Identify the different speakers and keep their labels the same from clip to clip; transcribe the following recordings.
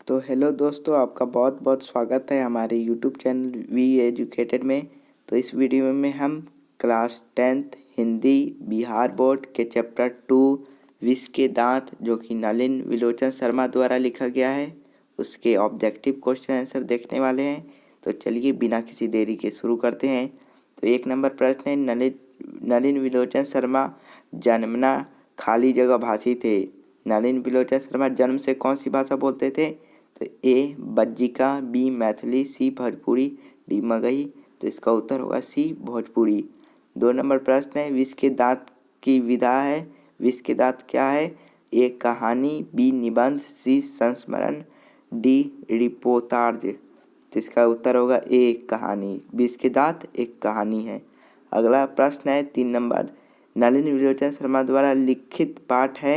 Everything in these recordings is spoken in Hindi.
Speaker 1: तो हेलो दोस्तों, आपका बहुत बहुत स्वागत है हमारे यूट्यूब चैनल वी एजुकेटेड में। तो इस वीडियो में हम class 10th Hindi Bihar board के चैप्टर 2 विष के दांत, जो कि नलिन विलोचन शर्मा द्वारा लिखा गया है, उसके ऑब्जेक्टिव क्वेश्चन आंसर देखने वाले हैं। तो चलिए बिना किसी देरी के शुरू करते हैं। तो 1 नंबर प्रश्न है, नलिन विलोचन शर्मा जन्मना खाली जगह भाषी थे। नलिन विलोचन शर्मा जन्म से कौन सी भाषा बोलते थे? तो ए बज्जिका, बी मैथिली, सी भोजपुरी, डी मगही। तो इसका उत्तर होगा सी भोजपुरी। 2 नंबर प्रश्न है, विष के दांत की विधा है। विष के दांत क्या है? ए कहानी, बी निबंध, सी संस्मरण, डी रिपोर्ताज। तो इसका उत्तर होगा ए कहानी। विष के दांत एक कहानी है। अगला प्रश्न है 3 नंबर, नलिन विलोचन शर्मा द्वारा लिखित पाठ है।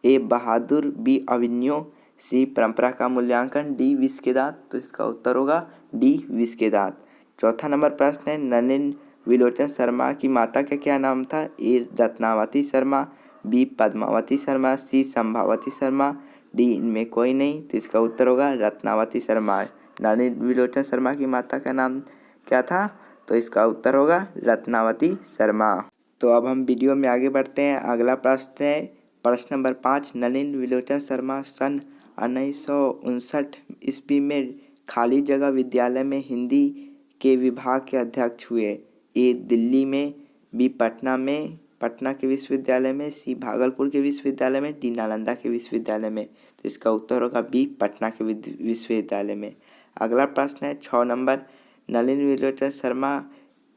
Speaker 1: ए बहादुर, बी अभिनयो, सी परंपरा का मूल्यांकन, डी विष के दांत। तो इसका उत्तर होगा डी विष के दांत। 4था नंबर प्रश्न है, नलिन विलोचन शर्मा की माता का क्या नाम था? ए रत्नावती शर्मा, बी पद्मावती शर्मा, सी संभावती शर्मा, डी इनमें कोई नहीं। तो इसका उत्तर होगा रत्नावती शर्मा। नलिन विलोचन शर्मा की माता का नाम क्या था? तो इसका उत्तर होगा रत्नावती शर्मा। तो अब हम वीडियो में आगे बढ़ते हैं। अगला प्रश्न है प्रश्न नंबर 5, नलिन विलोचन शर्मा सन 1959 ईस्वी में खाली जगह विद्यालय में हिंदी के विभाग के अध्यक्ष हुए। ए दिल्ली में, बी पटना के विश्वविद्यालय में, सी भागलपुर के विश्वविद्यालय में, डी नालंदा के विश्वविद्यालय में। तो इसका उत्तर होगा बी पटना के विश्वविद्यालय में। अगला प्रश्न है 6 नंबर, नलिन विलोचन शर्मा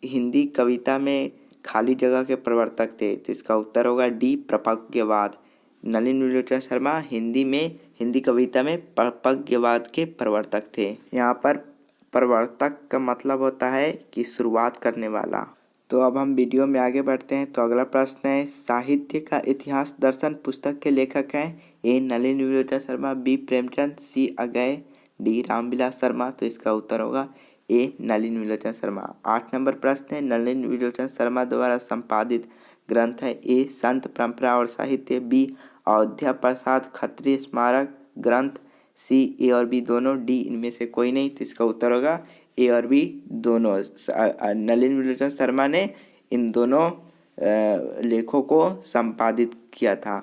Speaker 1: हिंदी कविता में खाली जगह के प्रवर्तक थे। तो इसका उत्तर होगा डी प्रपज्ञवाद। नलिन विलोचन शर्मा हिंदी कविता में प्रपज्ञवाद के प्रवर्तक थे। यहाँ पर प्रवर्तक का मतलब होता है कि शुरुआत करने वाला। तो अब हम वीडियो में आगे बढ़ते हैं। तो अगला प्रश्न है, साहित्य का इतिहास दर्शन पुस्तक के लेखक हैं। ए नलिन विलोचन शर्मा, बी प्रेमचंद, सी अगय, डी रामविलास शर्मा। तो इसका उत्तर होगा ए नलिन विलोचन शर्मा। 8 नंबर प्रश्न है, नलिन विलोचन शर्मा द्वारा संपादित ग्रंथ है। ए संत परंपरा और साहित्य, बी अयोध्या प्रसाद खत्री स्मारक ग्रंथ, सी ए और बी दोनों, डी इनमें से कोई नहीं। तो इसका उत्तर होगा ए और बी दोनों। नलिन विलोचन शर्मा ने इन दोनों लेखों को संपादित किया था।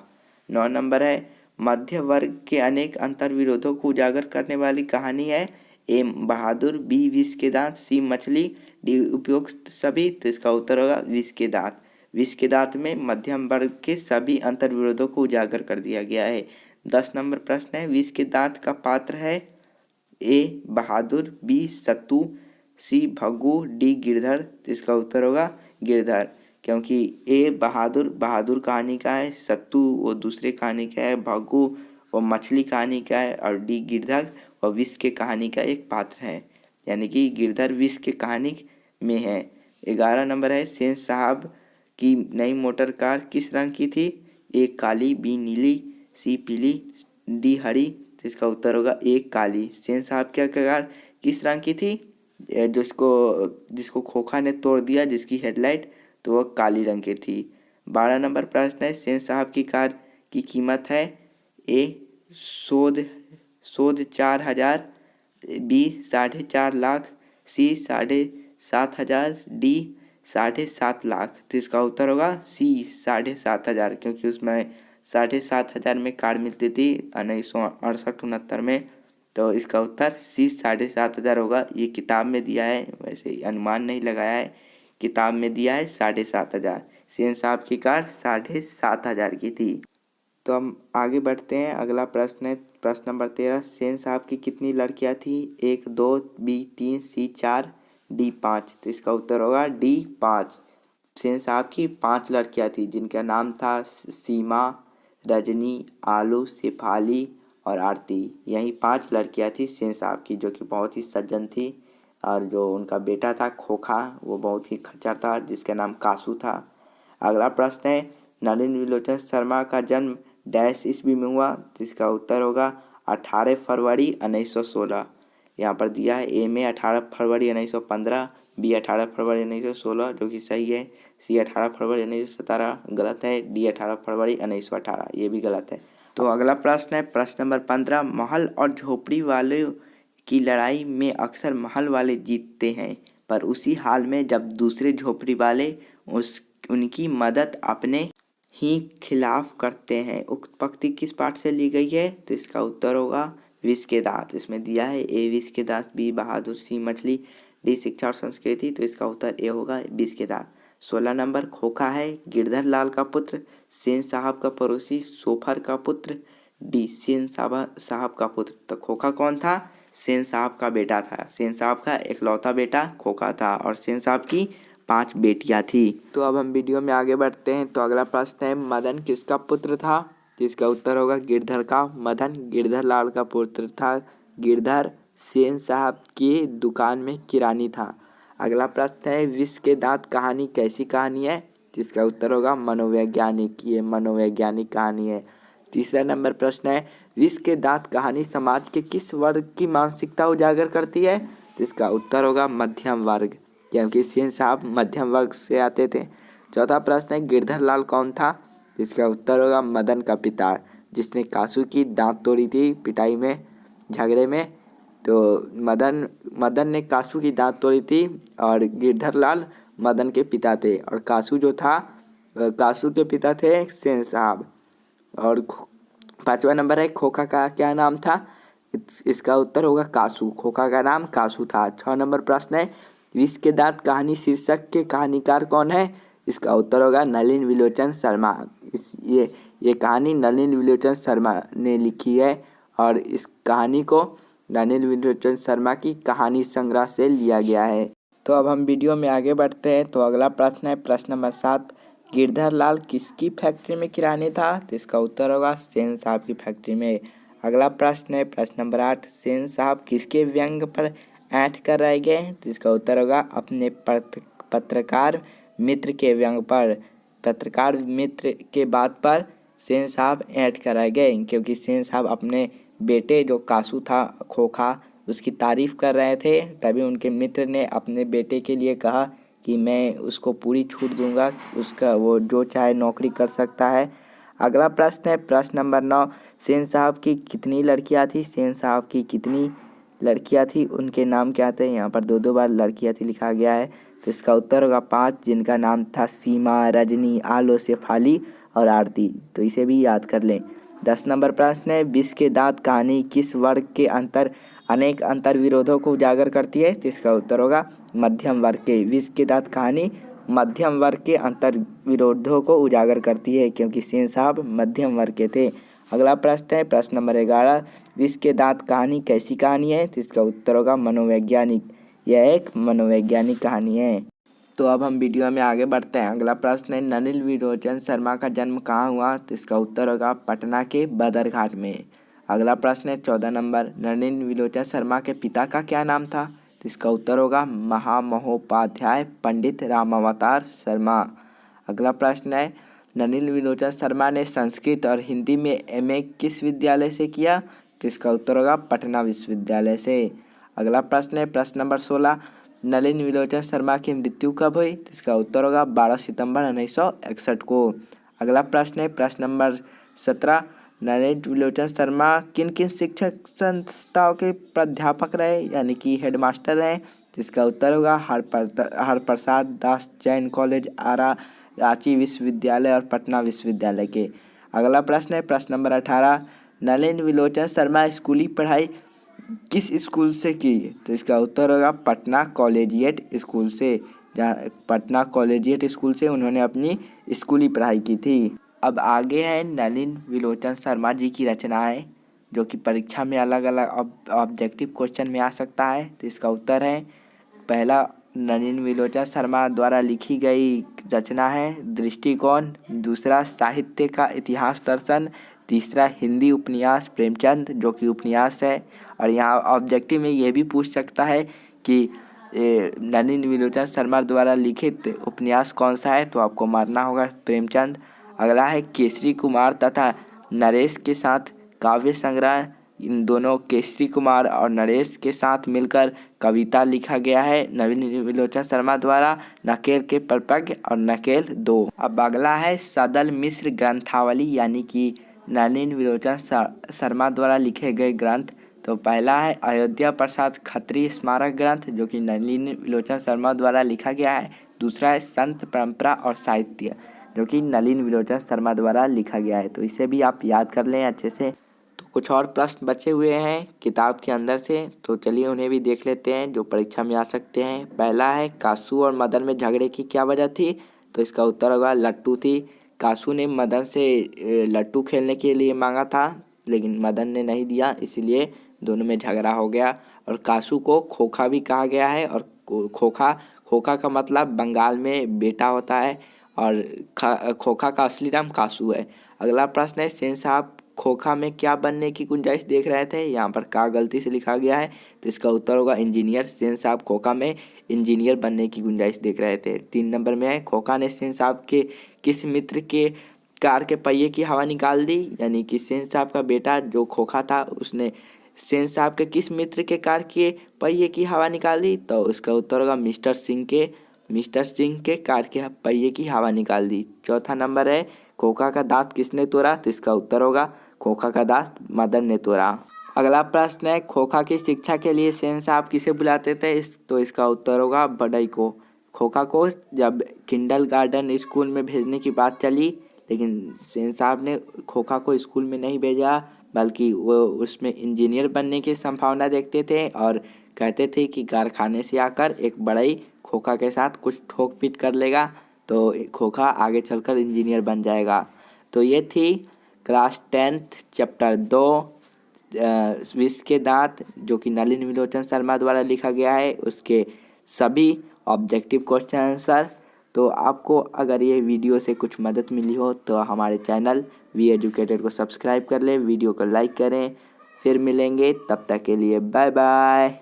Speaker 1: 9 नंबर है, मध्य वर्ग के अनेक अंतर्विरोधों को उजागर करने वाली कहानी है। ए बहादुर, बी विष के दांत, सी मछली, डी उपयुक्त सभी। तो इसका उत्तर होगा विष के दांत। विष के दांत में मध्यम वर्ग के सभी अंतर्विरोधों को उजागर कर दिया गया है। 10 नंबर प्रश्न है, विष के दांत का पात्र है। ए बहादुर, बी सत्तू, सी भग्गू, डी गिरधर। तो इसका उत्तर होगा गिरधर, क्योंकि ए बहादुर कहानी का है, सत्तू वो दूसरे कहानी का है, भग्गू वो मछली कहानी का है, और डी गिरधर और विष के कहानी का एक पात्र है, यानी कि गिरधर विष के कहानी में है। 11 नंबर है, सेन साहब की नई मोटर कार किस रंग की थी? ए काली, बी नीली, सी पीली, डी हरी। तो इसका उत्तर होगा ए काली। सेन साहब की कार किस रंग की थी? जिसको खोखा ने तोड़ दिया, जिसकी हेडलाइट, तो वह काली रंग की थी। 12 नंबर प्रश्न है, सेन साहब की कार की कीमत है। ए शोध 4,000, बी 4.5 लाख, सी 7,500, डी 7.5 लाख। तो इसका उत्तर होगा सी 7,500, क्योंकि उसमें 7,500 में कार मिलती थी 1968-69 में। तो इसका उत्तर सी 7,500 होगा। ये किताब में दिया है, वैसे अनुमान नहीं लगाया है, किताब में दिया है 7,500। सेन साहब की कार 7,500 की थी। तो हम आगे बढ़ते हैं। अगला प्रश्न है प्रश्न नंबर 13, सेन साहब की कितनी लड़कियां थी? 1, 2, बी 3, सी 4, डी 5। तो इसका उत्तर होगा डी 5। सेन साहब की 5 लड़कियां थी, जिनका नाम था सीमा, रजनी, आलू, शेफाली और आरती। यही 5 लड़कियां थी सेन साहब की, जो कि बहुत ही सज्जन थी। और जो उनका बेटा था खोखा, वो बहुत ही खच्चर था, जिसका नाम कासू था। अगला प्रश्न है, नलिन विलोचन शर्मा का जन्म डैश ईस्वी में हुआ? तो इसका उत्तर होगा 18 फरवरी 1916। यहाँ पर दिया है। ए में 18 फरवरी 1915, बी 18 फरवरी 1916 जो कि सही है, सी 18 फरवरी 1917 गलत है, डी 18 फरवरी 1918 ये भी गलत है। तो अगला प्रश्न है प्रश्न नंबर 15। महल और झोपड़ी वालों की लड़ाई में अक्सर महल वाले जीतते हैं, पर उसी हाल में जब दूसरे झोपड़ी वाले उनकी मदद अपने ही खिलाफ करते हैं। उक्त पंक्ति किस पाठ से ली गई है? तो इसका उत्तर होगा विष के दांत। इसमें दिया है ए विष के दांत, बी बहादुर, सी मछली, डी शिक्षा और संस्कृति। तो इसका उत्तर ए होगा विष के दांत। 16 नंबर खोखा है गिरधर लाल का पुत्र, सेन साहब का पड़ोसी, सोफर का पुत्र, डी सेन साहब का पुत्र। तो खोखा कौन था? सेन साहब का बेटा था। सेन साहब का इकलौता बेटा खोखा था और सेन साहब की 5 बेटियां थी। तो अब हम वीडियो में आगे बढ़ते हैं। तो अगला प्रश्न है मदन किसका पुत्र था? जिसका उत्तर होगा गिरधर का। मदन गिरधर लाल का पुत्र था। गिरधर सेन साहब की दुकान में किरानी था। अगला प्रश्न है विष के दांत कहानी कैसी कहानी है? जिसका उत्तर होगा मनोवैज्ञानिक। ये मनोवैज्ञानिक कहानी है। तीसरा नंबर प्रश्न है विष के दांत कहानी समाज के किस वर्ग की मानसिकता उजागर करती है? जिसका उत्तर होगा मध्यम वर्ग, क्योंकि सेन साहब मध्यम वर्ग से आते थे। चौथा प्रश्न है गिरधर लाल कौन था? जिसका उत्तर होगा मदन का पिता, जिसने कासू की दांत तोड़ी थी पिटाई में, झगड़े में। तो मदन ने कासू की दांत तोड़ी थी और गिरधर लाल मदन के पिता थे। और कासू जो था, कासू के पिता थे सेन साहब। और 5वां नंबर है खोखा का क्या नाम था? इसका उत्तर होगा कासू। खोखा का नाम कासू था। 6 नंबर प्रश्न है विष के दांत कहानी शीर्षक के कहानीकार कौन है? इसका उत्तर होगा नलिन विलोचन शर्मा। ये कहानी नलिन विलोचन शर्मा ने लिखी है और इस कहानी को नलिन विलोचन शर्मा की कहानी संग्रह से लिया गया है। तो अब हम वीडियो में आगे बढ़ते हैं। तो अगला प्रश्न है प्रश्न नंबर 7। गिरधर लाल किसकी फैक्ट्री में किरानी था? तो इसका उत्तर होगा सेन साहब की फैक्ट्री में। अगला प्रश्न है प्रश्न नंबर 8। सेन साहब किसके व्यंग पर ऐंठ कर रह गए? तो इसका उत्तर होगा अपने पत्रकार मित्र के व्यंग पर। पत्रकार मित्र के बात पर सेन साहब ऐंठ कर रह गए, क्योंकि सेन साहब अपने बेटे जो कासू था खोखा उसकी तारीफ कर रहे थे। तभी उनके मित्र ने अपने बेटे के लिए कहा कि मैं उसको पूरी छूट दूंगा, उसका वो जो चाहे नौकरी कर सकता है। अगला प्रश्न है प्रश्न नंबर 9। सेन साहब की कितनी लड़कियां थी? सेन साहब की कितनी लड़कियां थी, उनके नाम क्या थे? यहाँ पर 2 बार लड़कियां थी लिखा गया है। तो इसका उत्तर होगा 5, जिनका नाम था सीमा, रजनी, आलो, शेफाली और आरती। तो इसे भी याद कर लें। 10 नंबर प्रश्न है विष के दांत कहानी किस वर्ग के अनेक अंतर विरोधों को उजागर करती है? तो इसका उत्तर होगा मध्यम वर्ग के। विष के दांत कहानी मध्यम वर्ग के अंतर विरोधों को उजागर करती है, क्योंकि सेन साहब मध्यम वर्ग के थे। अगला प्रश्न है प्रश्न नंबर 11। विष के दांत कहानी कैसी कहानी है? तो इसका उत्तर होगा मनोवैज्ञानिक। यह एक मनोवैज्ञानिक कहानी है। तो अब हम वीडियो में आगे बढ़ते हैं। अगला प्रश्न है नलिन विलोचन शर्मा का जन्म कहाँ हुआ? तो इसका उत्तर होगा पटना के बदरघाट में। अगला प्रश्न है 14 नंबर। नलिन विलोचन शर्मा के पिता का क्या नाम था? तो इसका उत्तर होगा महामहोपाध्याय पंडित रामावतार शर्मा। अगला प्रश्न है नलिन विलोचन शर्मा ने संस्कृत और हिंदी में एमए किस विद्यालय से किया? तो इसका उत्तर होगा पटना विश्वविद्यालय से। अगला प्रश्न है प्रश्न नंबर 16। नलिन विलोचन शर्मा की मृत्यु कब हुई? तो इसका उत्तर होगा 12 सितंबर 1961 को। अगला प्रश्न है प्रश्न नंबर 17। नलिन विलोचन शर्मा किन किन शिक्षक संस्थाओं के प्राध्यापक रहे, यानी कि हेडमास्टर रहे? जिसका उत्तर होगा हरप्रसाद दास जैन कॉलेज, आरा, रांची विश्वविद्यालय और पटना विश्वविद्यालय के। अगला प्रश्न है प्रश्न नंबर 18। नलिन विलोचन शर्मा स्कूली पढ़ाई किस स्कूल से की? तो इसका उत्तर होगा पटना कॉलेजिएट स्कूल से। जहाँ पटना कॉलेजिएट स्कूल से उन्होंने अपनी स्कूली पढ़ाई की थी। अब आगे है नलिन विलोचन शर्मा जी की रचनाएं, जो कि परीक्षा में अलग अलग ऑब्जेक्टिव क्वेश्चन में आ सकता है। तो इसका उत्तर है पहला नलिन विलोचन शर्मा द्वारा लिखी गई रचना है दृष्टिकोण, दूसरा साहित्य का इतिहास दर्शन, तीसरा हिंदी उपन्यास प्रेमचंद जो कि उपन्यास है। और यहाँ ऑब्जेक्टिव में ये भी पूछ सकता है कि नलिन विलोचन शर्मा द्वारा लिखित उपन्यास कौन सा है, तो आपको मारना होगा प्रेमचंद। अगला है केसरी कुमार तथा नरेश के साथ काव्य संग्रह। इन दोनों केसरी कुमार और नरेश के साथ मिलकर कविता लिखा गया है नलिन विलोचन शर्मा द्वारा, नकेल के परपज्ञ और नकेल 2। अब अगला है सदल मिश्र ग्रंथावली, यानी कि नलिन विलोचन शर्मा द्वारा लिखे गए ग्रंथ। तो पहला है अयोध्या प्रसाद खत्री स्मारक ग्रंथ, जो कि नलिन विलोचन शर्मा द्वारा लिखा गया है। दूसरा है संत परंपरा और साहित्य, जो कि नलिन विलोचन शर्मा द्वारा लिखा गया है। तो इसे भी आप याद कर लें अच्छे से। तो कुछ और प्रश्न बचे हुए हैं किताब के अंदर से, तो चलिए उन्हें भी देख लेते हैं जो परीक्षा में आ सकते हैं। पहला है कासू और मदन में झगड़े की क्या वजह थी? तो इसका उत्तर होगा लट्टू थी। कासू ने मदन से लट्टू खेलने के लिए मांगा था, लेकिन मदन ने नहीं दिया, इसीलिए दोनों में झगड़ा हो गया। और कासू को खोखा भी कहा गया है, और खोखा खोखा का मतलब बंगाल में बेटा होता है, और खोखा का असली नाम कासू है। अगला प्रश्न है सेन साहब खोखा में क्या बनने की गुंजाइश देख रहे थे? यहाँ पर का गलती से लिखा गया है, तो इसका उत्तर होगा इंजीनियर। सेन साहब खोखा में इंजीनियर बनने की गुंजाइश देख रहे थे। 3 नंबर में है खोखा ने सेन साहब के किस मित्र के कार के पहिए की हवा निकाल दी? यानी कि सेन साहब का बेटा जो खोखा था उसने सेन साहब के किस मित्र के कार के पहिए की हवा निकाल दी? तो इसका उत्तर होगा मिस्टर सिंह के कार के पहिए की हवा निकाल दी। 4था नंबर है खोखा का दांत किसने तोड़ा? तो इसका उत्तर होगा खोखा का दांत मदन ने तोड़ा। अगला प्रश्न है खोखा की शिक्षा के लिए सेन साहब किसे बुलाते थे? तो इसका उत्तर होगा बड़ई को। खोखा को जब किंडरगार्टन स्कूल में भेजने की बात चली, लेकिन सेन साहब ने खोखा को स्कूल में नहीं भेजा, बल्कि वो उसमें इंजीनियर बनने की संभावना देखते थे और कहते थे कि कारखाने से आकर एक बड़ई खोखा के साथ कुछ ठोक पीट कर लेगा तो खोखा आगे चलकर इंजीनियर बन जाएगा। तो ये थी क्लास 10th चैप्टर 2 विष के दांत, जो कि नलिन विलोचन शर्मा द्वारा लिखा गया है, उसके सभी ऑब्जेक्टिव क्वेश्चन आंसर। तो आपको अगर ये वीडियो से कुछ मदद मिली हो तो हमारे चैनल वी एजुकेटेड को सब्सक्राइब कर लें, वीडियो को लाइक करें। फिर मिलेंगे, तब तक के लिए बाय बाय।